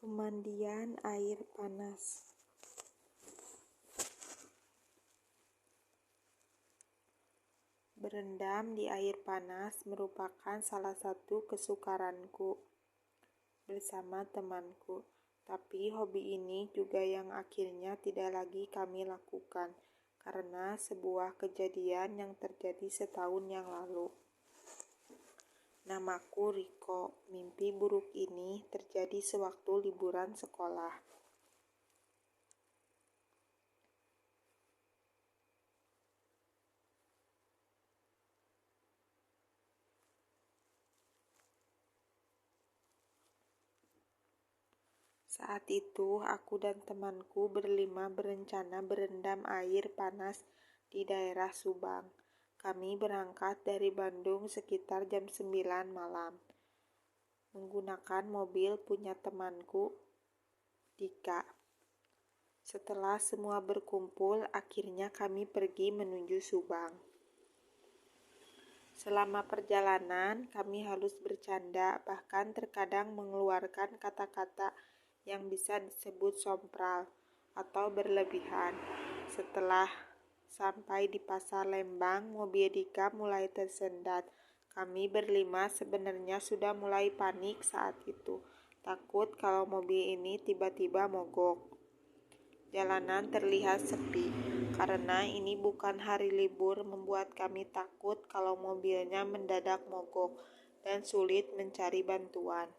Pemandian air panas. Berendam di air panas merupakan salah satu kesukaranku bersama temanku. Tapi hobi ini juga yang akhirnya tidak lagi kami lakukan karena sebuah kejadian yang terjadi setahun yang lalu. Namaku Riko. Mimpi buruk ini terjadi sewaktu liburan sekolah. Saat itu, aku dan temanku berlima berencana berendam air panas di daerah Subang. Kami berangkat dari Bandung sekitar jam 9 malam, menggunakan mobil punya temanku, Dika. Setelah semua berkumpul, akhirnya kami pergi menuju Subang. Selama perjalanan, kami harus bercanda, bahkan terkadang mengeluarkan kata-kata yang bisa disebut sompral atau berlebihan. Setelah sampai di Pasar Lembang, mobil Dika mulai tersendat. Kami berlima sebenarnya sudah mulai panik saat itu, takut kalau mobil ini tiba-tiba mogok. Jalanan terlihat sepi, karena ini bukan hari libur membuat kami takut kalau mobilnya mendadak mogok dan sulit mencari bantuan.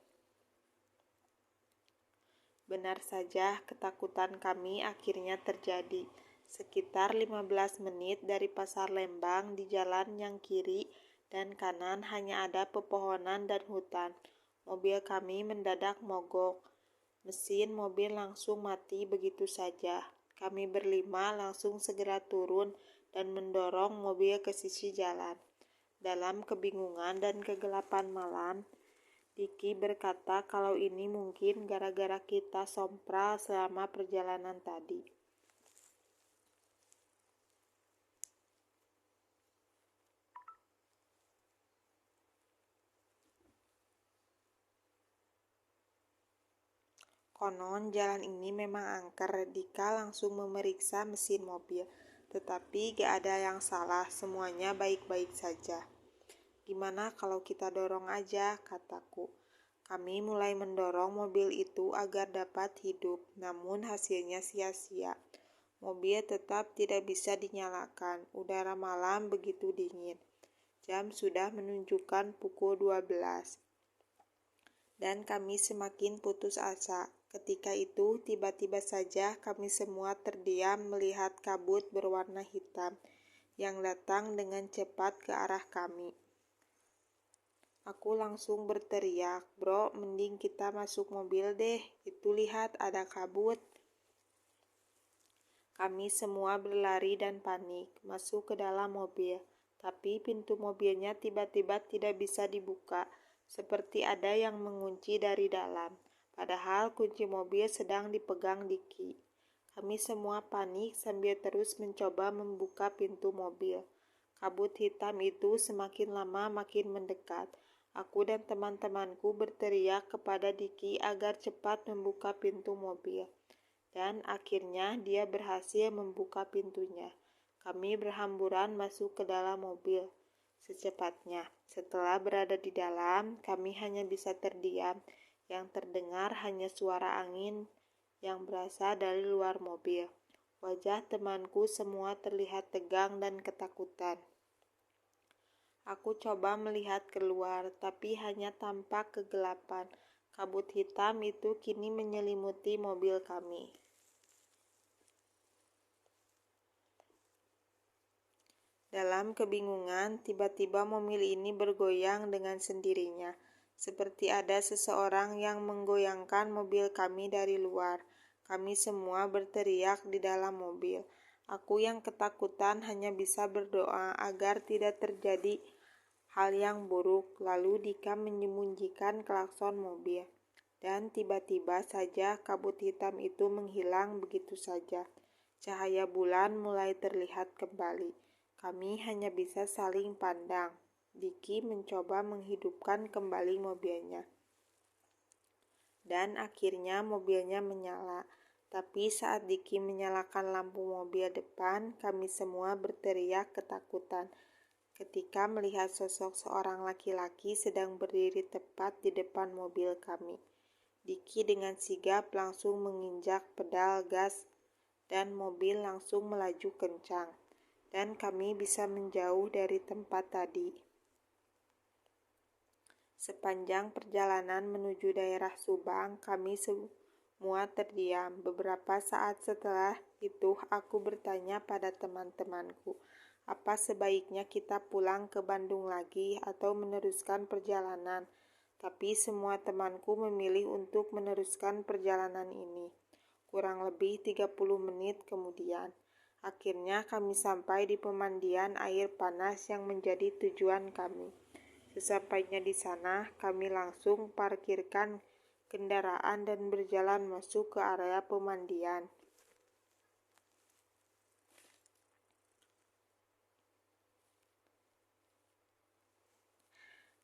Benar saja, ketakutan kami akhirnya terjadi. Sekitar 15 menit dari Pasar Lembang, di jalan yang kiri dan kanan hanya ada pepohonan dan hutan. Mobil kami mendadak mogok. Mesin mobil langsung mati begitu saja. Kami berlima langsung segera turun dan mendorong mobil ke sisi jalan. Dalam kebingungan dan kegelapan malam, Diki berkata kalau ini mungkin gara-gara kita sompral selama perjalanan tadi. Konon jalan ini memang angker. Dika langsung memeriksa mesin mobil, tetapi gak ada yang salah, semuanya baik-baik saja. Gimana kalau kita dorong aja, kataku. Kami mulai mendorong mobil itu agar dapat hidup, namun hasilnya sia-sia. Mobil tetap tidak bisa dinyalakan. Udara malam begitu dingin. Jam sudah menunjukkan pukul 12. Dan kami semakin putus asa. Ketika itu, tiba-tiba saja kami semua terdiam melihat kabut berwarna hitam yang datang dengan cepat ke arah kami. Aku langsung berteriak, "Bro, mending kita masuk mobil deh, itu lihat ada kabut." Kami semua berlari dan panik, masuk ke dalam mobil. Tapi pintu mobilnya tiba-tiba tidak bisa dibuka, seperti ada yang mengunci dari dalam. Padahal kunci mobil sedang dipegang Diki. Kami semua panik sambil terus mencoba membuka pintu mobil. Kabut hitam itu semakin lama makin mendekat. Aku dan teman-temanku berteriak kepada Diki agar cepat membuka pintu mobil. Dan akhirnya dia berhasil membuka pintunya. Kami berhamburan masuk ke dalam mobil secepatnya. Setelah berada di dalam, kami hanya bisa terdiam. Yang terdengar hanya suara angin yang berasal dari luar mobil. Wajah temanku semua terlihat tegang dan ketakutan. Aku coba melihat keluar, tapi hanya tampak kegelapan. Kabut hitam itu kini menyelimuti mobil kami. Dalam kebingungan, tiba-tiba mobil ini bergoyang dengan sendirinya, seperti ada seseorang yang menggoyangkan mobil kami dari luar. Kami semua berteriak di dalam mobil. Aku yang ketakutan hanya bisa berdoa agar tidak terjadi hal yang buruk. Lalu Dika menyembunyikan klakson mobil. Dan tiba-tiba saja kabut hitam itu menghilang begitu saja. Cahaya bulan mulai terlihat kembali. Kami hanya bisa saling pandang. Diki mencoba menghidupkan kembali mobilnya. dan akhirnya mobilnya menyala. Tapi saat Diki menyalakan lampu mobil depan, kami semua berteriak ketakutan ketika melihat sosok seorang laki-laki sedang berdiri tepat di depan mobil kami. Diki dengan sigap langsung menginjak pedal gas dan mobil langsung melaju kencang, dan kami bisa menjauh dari tempat tadi. Sepanjang perjalanan menuju daerah Subang, kami semua terdiam. Beberapa saat setelah itu, aku bertanya pada teman-temanku, apa sebaiknya kita pulang ke Bandung lagi atau meneruskan perjalanan? Tapi semua temanku memilih untuk meneruskan perjalanan ini. Kurang lebih 30 menit kemudian, akhirnya kami sampai di pemandian air panas yang menjadi tujuan kami. Sesampainya di sana, kami langsung parkirkan kendaraan dan berjalan masuk ke area pemandian.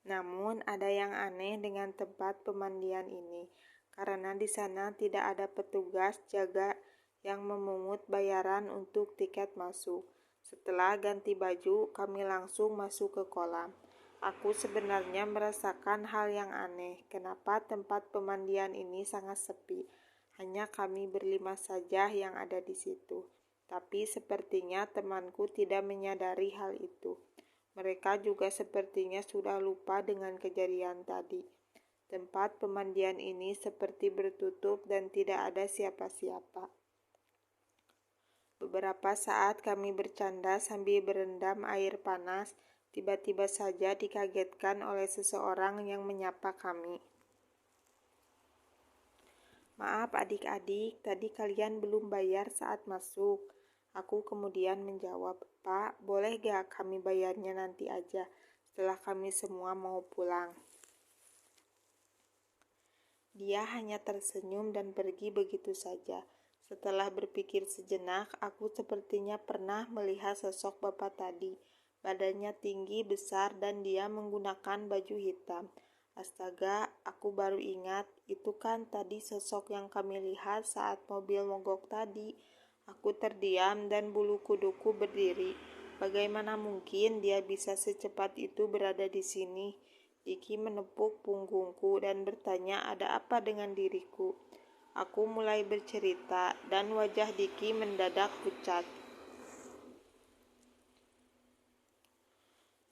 Namun ada yang aneh dengan tempat pemandian ini, karena di sana tidak ada petugas jaga yang memungut bayaran untuk tiket masuk. Setelah ganti baju, kami langsung masuk ke kolam. Aku sebenarnya merasakan hal yang aneh, kenapa tempat pemandian ini sangat sepi. Hanya kami berlima saja yang ada di situ. Tapi sepertinya temanku tidak menyadari hal itu. Mereka juga sepertinya sudah lupa dengan kejadian tadi. Tempat pemandian ini seperti bertutup dan tidak ada siapa-siapa. Beberapa saat kami bercanda sambil berendam air panas, tiba-tiba saja dikagetkan oleh seseorang yang menyapa kami. Maaf adik-adik, tadi kalian belum bayar saat masuk. Aku kemudian menjawab, Pak, boleh gak kami bayarnya nanti aja, setelah kami semua mau pulang. Dia hanya tersenyum dan pergi begitu saja. Setelah berpikir sejenak, aku sepertinya pernah melihat sosok bapak tadi. Badannya tinggi, besar, dan dia menggunakan baju hitam. Astaga, aku baru ingat, itu kan tadi sosok yang kami lihat saat mobil mogok tadi. Aku terdiam dan bulu kuduku berdiri. Bagaimana mungkin dia bisa secepat itu berada di sini? Diki menepuk punggungku dan bertanya ada apa dengan diriku. Aku mulai bercerita dan wajah Diki mendadak pucat.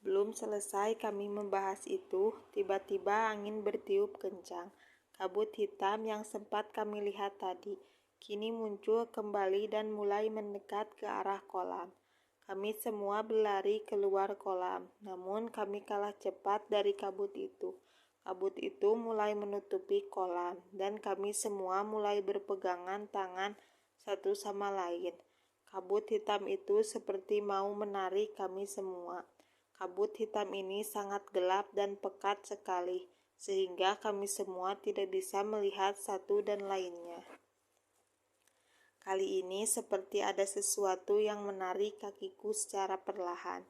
Belum selesai kami membahas itu, tiba-tiba angin bertiup kencang. Kabut hitam yang sempat kami lihat tadi, kini muncul kembali dan mulai mendekat ke arah kolam. Kami semua berlari keluar kolam, namun kami kalah cepat dari kabut itu. Kabut itu mulai menutupi kolam, dan kami semua mulai berpegangan tangan satu sama lain. Kabut hitam itu seperti mau menarik kami semua. Kabut hitam ini sangat gelap dan pekat sekali, sehingga kami semua tidak bisa melihat satu dan lainnya. Kali ini seperti ada sesuatu yang menarik kakiku secara perlahan.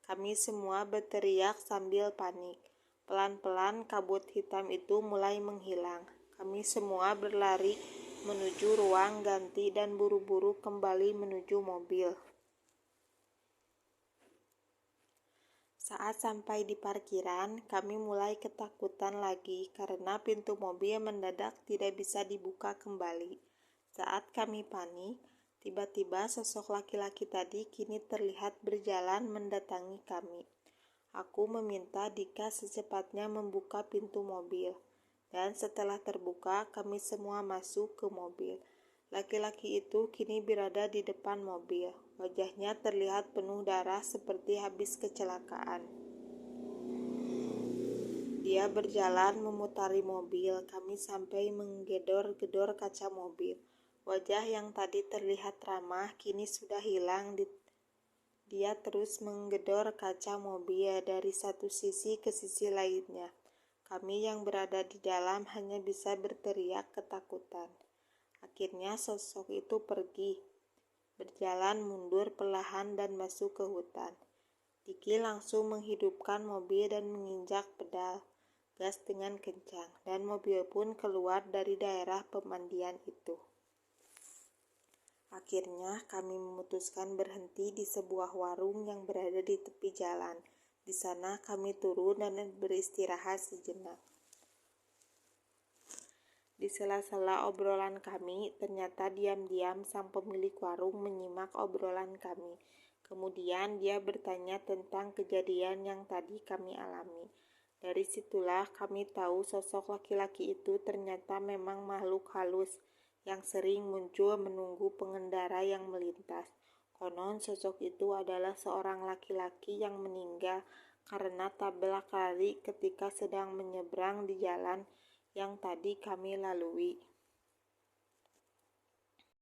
Kami semua berteriak sambil panik. Pelan-pelan kabut hitam itu mulai menghilang. Kami semua berlari menuju ruang ganti dan buru-buru kembali menuju mobil. Saat sampai di parkiran, kami mulai ketakutan lagi karena pintu mobil mendadak tidak bisa dibuka kembali. Saat kami panik, tiba-tiba sosok laki-laki tadi kini terlihat berjalan mendatangi kami. Aku meminta Dika secepatnya membuka pintu mobil, dan setelah terbuka, kami semua masuk ke mobil. Laki-laki itu kini berada di depan mobil. Wajahnya terlihat penuh darah seperti habis kecelakaan. Dia berjalan memutari mobil. Kami sampai menggedor-gedor kaca mobil. Wajah yang tadi terlihat ramah kini sudah hilang. Dia terus menggedor kaca mobil dari satu sisi ke sisi lainnya. Kami yang berada di dalam hanya bisa berteriak ketakutan. Akhirnya sosok itu pergi, berjalan mundur perlahan dan masuk ke hutan. Diki langsung menghidupkan mobil dan menginjak pedal. gas dengan kencang, dan mobil pun keluar dari daerah pemandian itu. Akhirnya kami memutuskan berhenti di sebuah warung yang berada di tepi jalan. Di sana kami turun dan beristirahat sejenak. Di sela-sela obrolan kami, ternyata diam-diam sang pemilik warung menyimak obrolan kami. Kemudian dia bertanya tentang kejadian yang tadi kami alami. Dari situlah kami tahu sosok laki-laki itu ternyata memang makhluk halus yang sering muncul menunggu pengendara yang melintas. Konon sosok itu adalah seorang laki-laki yang meninggal karena tabrak lari ketika sedang menyeberang di jalan yang tadi kami lalui.